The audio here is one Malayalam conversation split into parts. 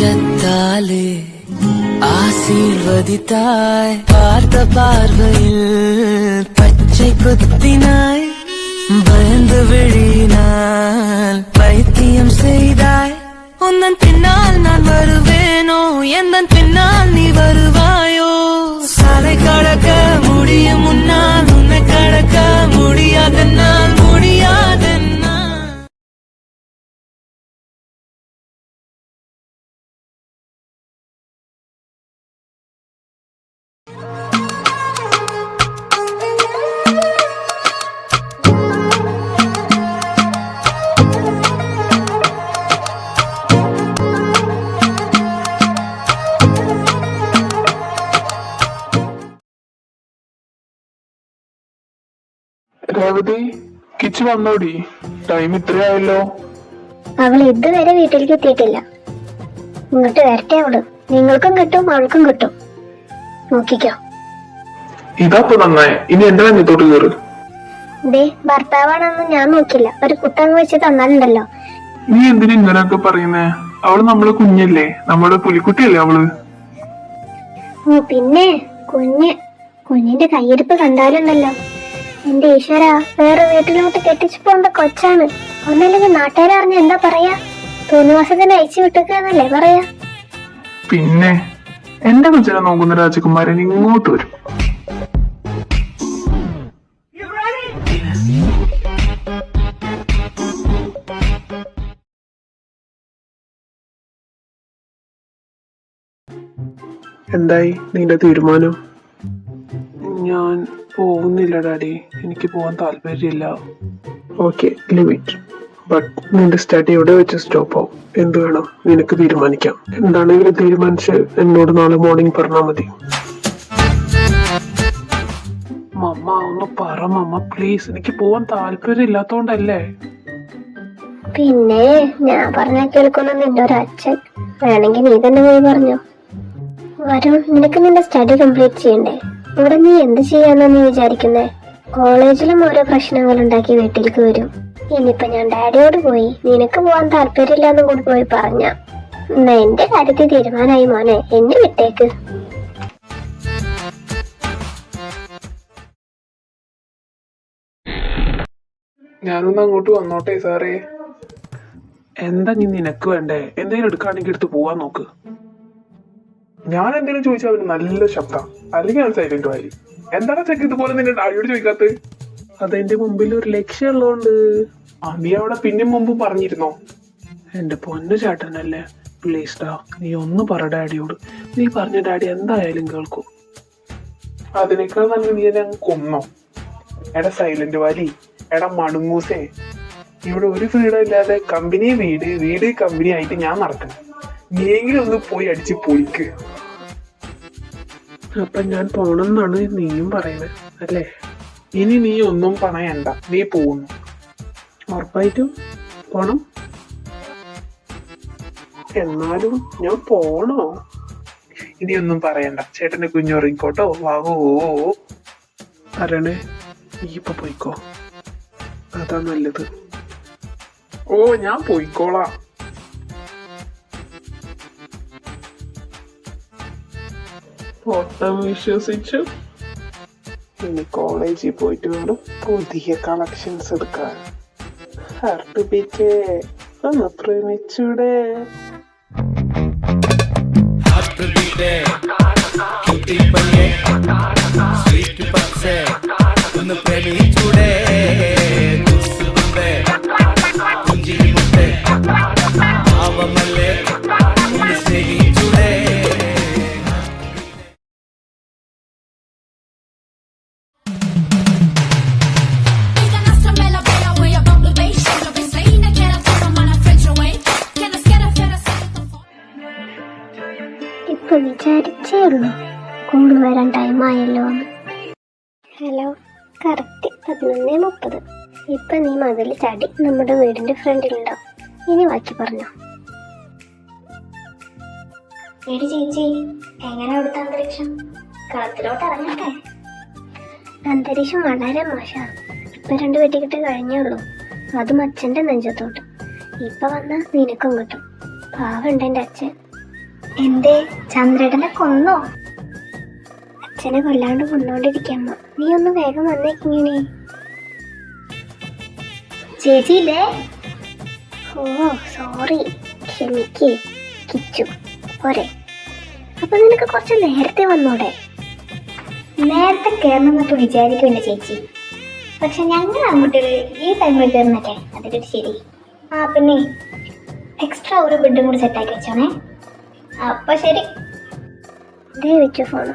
നെഞ്ചത്താലേ ആശീർവദിത്തായ് പാർത്ത പാർവയിൽ പച്ചை കുത്തിനാய் பயந்து விழினால் பைத்தியம் செய்தாய் உந்தன் பின்னால் நான் வருவேனோ எந்தன் பின்னால் நீ வருவாயோ சாலை கடக்க முடியும் முன்னால் உன்னை கடக்க முடியாதென்னால் முடியாதென்னால் രേവതി കിച്ചു വന്നോടി, ടൈം ഇത്രയായല്ലോ. അവൾ ഇതുവരെ വീട്ടിലേക്ക് എത്തിയിട്ടില്ല. ഇങ്ങോട്ട് വരട്ടെ അവള്. നിങ്ങൾക്കും കിട്ടും അവൾക്കും കിട്ടും, നോക്കിക്കോ. ഇതാപ്പോ നന്നായി. ഇനി എന്റെ നെഞ്ഞത്തോട്ട് കയറ്. ദേ, ഭർത്താവാണെന്ന് ഞാൻ നോക്കില്ല, ഒരു കുത്തങ്ങ് വെച്ച് തന്നാലുണ്ടല്ലോ. നീ എന്തിനാ ഇങ്ങനെയൊക്കെ പറയുന്നേ? അവള് നമ്മളെ കുഞ്ഞല്ലേ, നമ്മുടെ പുലിക്കുട്ടിയല്ലേ അവള്. ഓ പിന്നെ കുഞ്ഞിന്റെ കയ്യിരിപ്പ് കണ്ടാലുണ്ടല്ലോ. എന്റെ ഈശ്വര, വേറെ വീട്ടിലോട്ട് കെട്ടിച്ചു പോണ്ട കൊച്ചാണ്. ഒന്നല്ലെങ്കിൽ നാട്ടുകാരെ അറിഞ്ഞ എന്താ പറയാ? തോന്നിവാസത്തിന് അയച്ചു വിട്ടേക്കാന്നല്ലേ പറയാ? പിന്നെ എന്റെ കൊച്ചിനെ നോക്കുന്ന രാജകുമാരൻ ഇങ്ങോട്ട് വരും. എന്തായി നിന്റെ തീരുമാനം? ഞാൻ പോകുന്നില്ല ഡാഡി, എനിക്ക് പോകാൻ താല്പര്യമില്ല. Okay, leave it. ബട്ട് നിന്റെ സ്റ്റഡി എവിടെ വെച്ച് സ്റ്റോപ്പ് ആവും. എന്ത് വേണം നിനക്ക് തീരുമാനിക്കാം. എന്താണെങ്കിലും തീരുമാനിച്ച് എന്നോട് നാളെ മോർണിംഗ് പറഞ്ഞാൽ മതി. മമ്മ ഒന്ന് പറ മമ്മ പ്ലീസ്, എനിക്ക് പോവാൻ താല്പര്യം ഇല്ലാത്തോണ്ടല്ലേ. പിന്നെ ഞാൻ പറഞ്ഞാൽ കേൾക്കുന്ന നിന്റെ ഒരു അച്ഛൻ. വേണമെങ്കിൽ നീ തന്നെ പോയി പറഞ്ഞോ. വരും, നിനക്ക് നിന്റെ സ്റ്റഡി കംപ്ലീറ്റ് ചെയ്യണ്ടേ? ഇവിടെ നീ എന്ത് ചെയ്യാന്നാ നീ വിചാരിക്കുന്നേ? കോളേജിലും ഓരോ പ്രശ്നങ്ങൾ ഉണ്ടാക്കി വീട്ടിലേക്ക് വരും. ഇനിയിപ്പൊ ഞാൻ ഡാഡിയോട് പോയി നിനക്ക് പോവാൻ താല്പര്യമില്ലാന്നും കൂടി പോയി പറഞ്ഞ എന്നാ എന്റെ കാര്യത്തിൽ തീരുമാനമായി മോനെ, എന്നെ വിട്ടേക്ക്. ഞാനൊന്ന് അങ്ങോട്ട് വന്നോട്ടെ സാറേ. എന്താ നീ നിനക്ക് വേണ്ടേ? എന്തെങ്കിലും എടുക്കുകയാണെങ്കിൽ എടുത്ത് പോവാൻ നോക്ക്. ഞാൻ എന്തെങ്കിലും ചോദിച്ചാൽ അവന് നല്ല ശബ്ദം, അല്ലെങ്കിൽ അവൻ സൈലന്റ് ആയി. എന്താണ് ചെക്ക് ഇതുപോലെ നിന്റെ ഡാഡിയോട് ചോദിക്കാത്ത? അതെന്റെ മുമ്പിൽ ഒരു ലക്ഷ്യം ഉള്ളതുകൊണ്ട്. നീ അവിടെ പിന്നെ മുമ്പ് പറഞ്ഞിരുന്നോ? എന്റെ പൊന്നു ചേട്ടനല്ലേ, പ്ലീസ് ഡാ, നീ ഒന്ന് പറ ഡാഡിയോട്. നീ പറഞ്ഞ ഡാഡി എന്തായാലും കേൾക്കും. അതിനേക്കാൾ നല്ല നീ എന്നെ അങ്ങ് കൊന്നോ. എടാ സൈലന്റ് വാലി, എടാ മണുങ്ങൂസേ, ഇവിടെ ഒരു ഫ്രീഡം ഇല്ലാതെ കമ്പനി വീട് കമ്പനി ആയിട്ട് ഞാൻ നടക്കണം. നീയെങ്കിലും ഒന്ന് പോയി അടിച്ച് പൊളിക്ക്. അപ്പൊ ഞാൻ പോണെന്നാണ് നീയും പറയുന്നത് അല്ലേ? ഇനി നീ ഒന്നും പറയണ്ട, നീ പോകുന്നു. ഉറപ്പായിട്ടും പോണം? എന്നാലും ഞാൻ പോണോ? ഇനി ഒന്നും പറയണ്ട, ചേട്ടന്റെ കുഞ്ഞുറങ്ങിക്കോട്ടോ. വാവോ പറയണേ, നീ ഇപ്പൊ പോയിക്കോ, അതാ നല്ലത്. ഓ ഞാൻ പോയിക്കോളാം. ഒട്ടും വിശ്വസിച്ചു. ഇനി കോളേജിൽ പോയിട്ട് വേണം പുതിയ കളക്ഷൻസ് എടുക്കാൻ. ഹാർട്ട് ബീറ്റ് ഒന്ന് പ്രേമിച്ചൂടെ? ഇപ്പൊ വിചാരിച്ചേ ഉള്ളൂ സ്കൂളിൽ വരാൻ ടൈമായല്ലോ എന്ന്. Hello, correct 11:30. ഇപ്പൊ നീ മതിൽ ചാടി നമ്മുടെ വീടിന്റെ ഫ്രണ്ടിലുണ്ടാവും. ഇനി ബാക്കി പറഞ്ഞോ. എടി ചേച്ചി, എങ്ങനെ അവിടുത്തെ അന്തരീക്ഷം? കളത്തിലോട്ട് ഇറങ്ങട്ടെ? അന്തരീക്ഷം വളരെ മോശമാണ്. ഇപ്പൊ 2 വെട്ടിക്കിട്ട് കഴിഞ്ഞുള്ളൂ, അതും അച്ഛൻ്റെ നെഞ്ചത്തോട്ട്. ഇപ്പൊ വന്നാ നിനക്കും കിട്ടും. പാവുണ്ട് എൻ്റെ അച്ഛൻ. എന്തേ ചന്ദ്രേട്ടനെ കൊന്നോ? അച്ഛനെ കൊല്ലാണ്ട് കൊന്നോണ്ടിരിക്കമ്മ. നീ ഒന്ന് വേഗം വന്നേക്കിങ്ങനെ. ചേച്ചിയില്ലേ? ഓ സോറി, ക്ഷമിക്കേ കിച്ചു. പോരെ, അപ്പൊ നിനക്ക് കുറച്ച് നേരത്തെ വന്നൂടെ? നേരത്തെ കയറണമെന്നൊക്കെ വിചാരിക്കുമല്ലോ ചേച്ചി, പക്ഷെ ഞങ്ങൾ ആൺകുട്ടികൾ ഈ ടൈമിൽ കയറുന്നൊക്കെ അതൊക്കെ ശരി. ആ പിന്നെ എക്സ്ട്രാ ഒരു ബെഡും കൂടി സെറ്റാക്കി വെച്ചോണേ. അപ്പൊ ശരി. ദേ വെച്ചു ഫോണ്.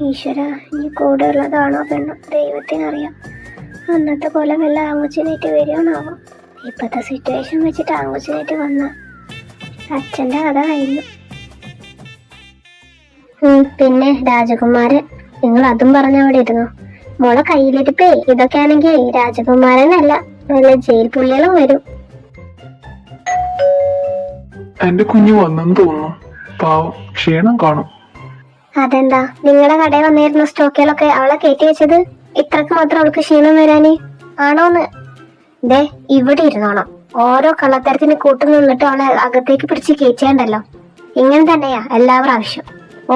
ഈശ്വര, ഇനി കൂടെ ഉള്ളതാണോ പെണ്ണോ ദൈവത്തിനറിയാം. അന്നത്തെ പോലെ വല്ല ആങ്കുച്ചിനായിട്ട് വരികയാണാവോ? ഇപ്പോഴത്തെ സിറ്റുവേഷൻ വെച്ചിട്ട് ആങ്കുച്ചിനായിട്ട് വന്ന അച്ഛൻ്റെ കഥ കഴിഞ്ഞു. പിന്നെ രാജകുമാരൻ, നിങ്ങൾ അതും പറഞ്ഞ അവിടെ ഇരുന്നു. മോളെ കയ്യിലിരിപ്പേ ഇതൊക്കെ ആണെങ്കിൽ രാജകുമാരനല്ല വല്ല ജയിൽ പുള്ളികളും വരും. എന്റെ കുഞ്ഞു വന്നെന്ന് തോന്നുന്നു. പാവം, ക്ഷീണം കാണും. അതെന്താ നിങ്ങളുടെ കടയിൽ വന്നിരുന്ന സ്റ്റോക്കുകളൊക്കെ അവളെ കയറ്റി വെച്ചത്? ഇത്രക്ക് മാത്രം അവൾക്ക് ക്ഷീണം വരാന് ആണോന്ന്? ദേ ഇവിടെ ഇരുന്നോണം. ഓരോ കള്ളത്തരത്തിന് കൂട്ടു നിന്നിട്ട് അവളെ അകത്തേക്ക് പിടിച്ച് കയറ്റിയാണ്ടല്ലോ. ഇങ്ങനെ തന്നെയാ എല്ലാ പ്രാവശ്യം.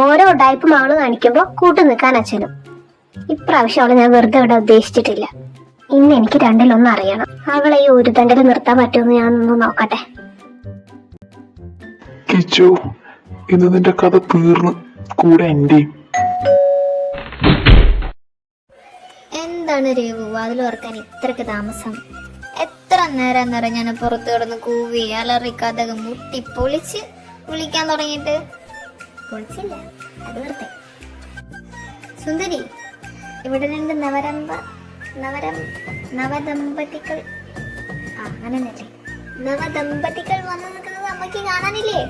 ഓരോ ഉടായ്പും അവള് കാണിക്കുമ്പോ കൂട്ടു നിൽക്കാൻ അച്ഛനും. ഇപ്രാവശ്യം അവളെ ഞാൻ വെറുതെ ഇവിടെ ഉദ്ദേശിച്ചിട്ടില്ല. ഇന്ന് എനിക്ക് രണ്ടിലൊന്നും അറിയണം. അവളെ ഈ ഒരു തണ്ടിൽ നിർത്താൻ പറ്റുമെന്ന് ഞാൻ ഒന്ന് നോക്കട്ടെ. കിച്ചു, ഇന്ന് നിന്റെ കഥ തീർന്ന്, കൂടെ എന്റെയും. എന്താണ് രേവു അതിൽ ഓർക്കാൻ ഇത്രക്ക് താമസം? എത്ര നേരം ഞാൻ പുറത്ത് കിടന്ന് കൂവി അലറി കഥകം മുട്ടി പൊളിച്ച് വിളിക്കാൻ തുടങ്ങിയിട്ട് പൊളിച്ചില്ല. അത് വെറുതെ. സുന്ദരി, ഇവിടെ രണ്ട് നവദമ്പതികൾ അങ്ങനെ നവദമ്പതികൾ വന്നു നിൽക്കുന്നത് അമ്മയ്ക്ക് കാണാനില്ലേ?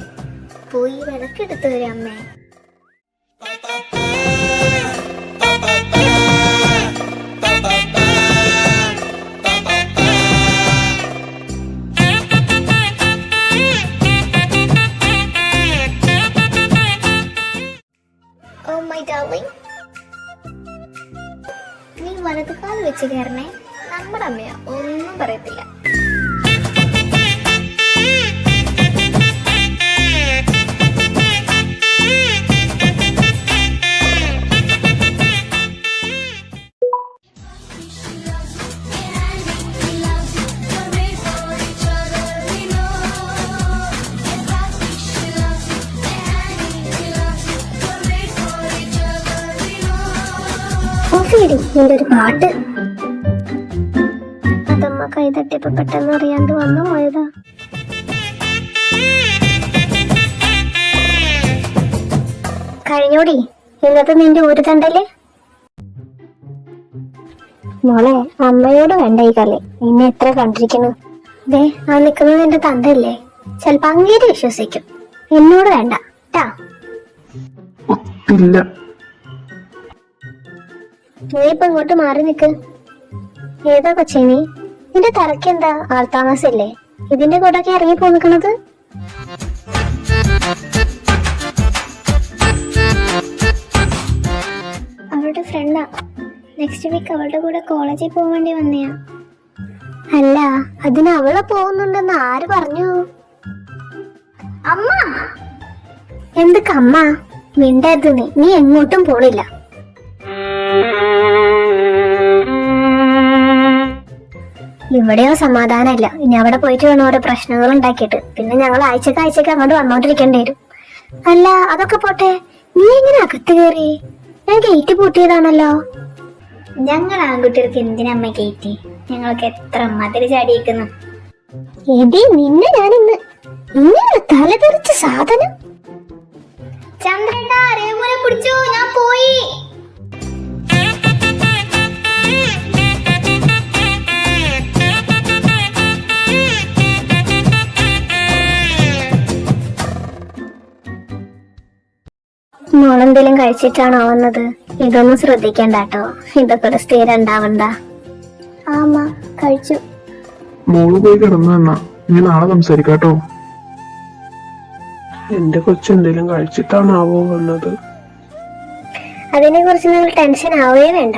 പോയി വിളക്കെടുത്തു വരും അമ്മേ. Oh my darling, നീ വലതുകാൽ വെച്ച് കയറണേ. നമ്മുടെ അമ്മയോ ഒന്നും പറയത്തില്ല. നിന്റെ ഒരു പാട്ട് അതമ്മ കൈ തട്ടിയപ്പോ പെട്ടെന്ന് അറിയാണ്ട് വന്നു പോയതാ. കഴിഞ്ഞോടി ഇന്നത്തെ നിന്റെ ഒരു തണ്ടല്. മോളെ, അമ്മയോട് വേണ്ട ഈ കളി. നിന്നെ എത്ര കണ്ടിരിക്കുന്നു. ദേ ആ നിക്കുന്നത് നിന്റെ തന്തല്ലേ? ചെലപ്പോ അങ്ങേര് വിശ്വസിക്കും. എന്നോട് വേണ്ട ട്ടാ. ഇല്ല, നീ ഇപ്പൊ ഇങ്ങോട്ട് മാറി നിക്ക്. ഏതാ കൊച്ചേ നീ? നിന്റെ തലയ്ക്ക് എന്താ ആൾതാമസല്ലേ? ഇതിന്റെ കൂടെ ഒക്കെ ഇറങ്ങി പോന്നിക്കണത്? അവളുടെ ഫ്രണ്ടാ. നെക്സ്റ്റ് വീക്ക് അവളുടെ കൂടെ കോളേജിൽ പോകാൻ വേണ്ടി വന്നയാ. അല്ല, അതിന് അവളെ പോകുന്നുണ്ടെന്ന് ആര് പറഞ്ഞു? അമ്മ എന്തൊക്കെ അമ്മ? മിണ്ടരുത് നീ എങ്ങോട്ടും പോണില്ല. ഇവിടെയോ സമാധാനമില്ല. ഇനി അവിടെ പോയിട്ട് വേണം ഓരോ പ്രശ്നങ്ങൾ ഉണ്ടാക്കിയിട്ട്. പിന്നെ ഞങ്ങൾ ആഴ്ചക്ക് അങ്ങോട്ട് വന്നോണ്ടിരിക്കേണ്ടി വരും. അല്ല അതൊക്കെ പോട്ടെ, നീ എങ്ങനെ അകത്ത് കയറി? ഞാൻ ഗേറ്റ് പൂട്ടിയതാണല്ലോ. ഞങ്ങൾ ആൺകുട്ടികൾക്ക് എന്തിനമ്മ കയറ്റി? ഞങ്ങൾക്ക് എത്ര മതിൽ ചാടിയിരിക്കുന്നു. എടി നിന്നെ ഞാനിന്ന് ഇങ്ങനെ തലതെറിച്ച സാധനം. ചന്ദ്രേട്ടാ, രേവൂനെ പിടിച്ചോ, ഞാൻ പോയി. മോളെന്തേലും കഴിച്ചിട്ടാണോ വന്നത്? ഇതൊന്നും ശ്രദ്ധിക്കണ്ട കേട്ടോ. ഇതൊക്കെ ഒരു സ്ഥിരം ഉണ്ടാവണ്ട. ആമ്മ കഴിച്ചു. മോള് പോയി കിടന്നു എന്നാ, ഇനി നാളെ സംസാരിക്കാട്ടോ. എന്റെ കൊച്ചെന്തേലും കഴിച്ചിട്ടാണാവോ വന്നത്? അതിനെ കുറിച്ച് നിങ്ങൾ ടെൻഷൻ ആവേ വേണ്ട.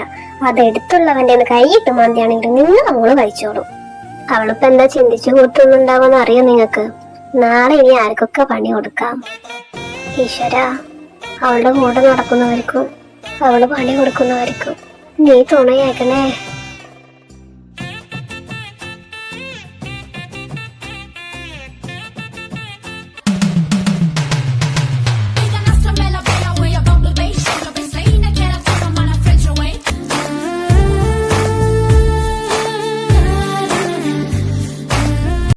അതെടുത്തുള്ളവന്റെ കൈയിട്ട് മാന്തിയാണെങ്കിൽ നിങ്ങൾ അവള് കഴിച്ചോളൂ. അവളിപ്പോ എന്താ ചിന്തിച്ചു കൂട്ടുന്നുണ്ടാവോന്ന് അറിയോ നിങ്ങൾക്ക്? നാളെ ഇനി ആർക്കൊക്കെ പണി കൊടുക്കാം. ഈശ്വര, അവളുടെ കൂടെ നടക്കുന്നവർക്കും അവള് പണി കൊടുക്കുന്നവർക്കും നീ തുണയാക്കണേ.